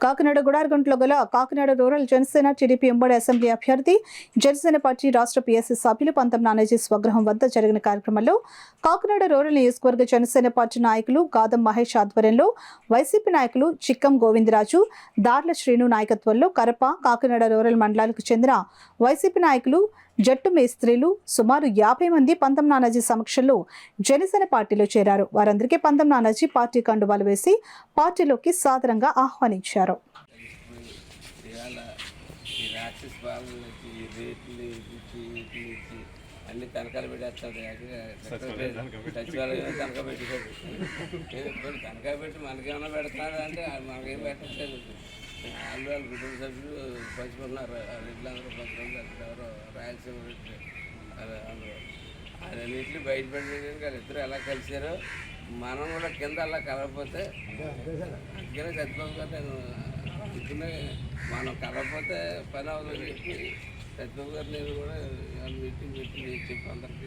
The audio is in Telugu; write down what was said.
కాకినాడ గుడార్గుంటలో గల కాకినాడ రూరల్ జనసేన టీడీపీ ఉమ్మడి అసెంబ్లీ అభ్యర్థి జనసేన పార్టీ రాష్ట్ర పీఎస్సీ సభ్యులు పంతం నానాజీ స్వగృహం వద్ద జరిగిన కార్యక్రమంలో కాకినాడ రూరల్ నియోజకవర్గ జనసేన పార్టీ నాయకులు గాదం మహేష్ ఆధ్వర్యంలో వైసీపీ నాయకులు చిక్కం గోవిందరాజు, దార్ల శ్రీను నాయకత్వంలో కరప, కాకినాడ రూరల్ మండలాలకు చెందిన వైసీపీ నాయకులు, జట్టు మేస్త్రీలు సుమారు 50 మంది పంతం నానాజీ సమక్షంలో జనసేన పార్టీలో చేరారు. వారందరికీ పంతం నానాజీ పార్టీ కండువాలు వేసి పార్టీలోకి సాదరంగా ఆహ్వానించారు. అన్ని తనఖాలు పెట్టేస్తాడు, సచివాలయం తనఖా పెట్టాడు. తనఖా పెట్టి మనకేమన్నా పెడుతున్నాడు అంటే మనకేం పెట్టట్లేదు. వాళ్ళు కుటుంబ సభ్యులు పంచుకున్నారు, రెడ్లందరూ పంచుకున్నారు, ఎవరో రాయలసీమ రెడ్డి అందరూ అన్నింటినీ బయటపెట్టేయడానికి వాళ్ళిద్దరూ ఎలా కలిసారో మనం కూడా కింద అలా కలగకపోతే అందుకనే సత్యబాబు గారు నేను అందుకనే మనం కలగకపోతే పని అవ్వదని చెప్పి సత్యబాబు గారు నేను కూడా మీటింగ్ పెట్టి చెప్పి అందరికీ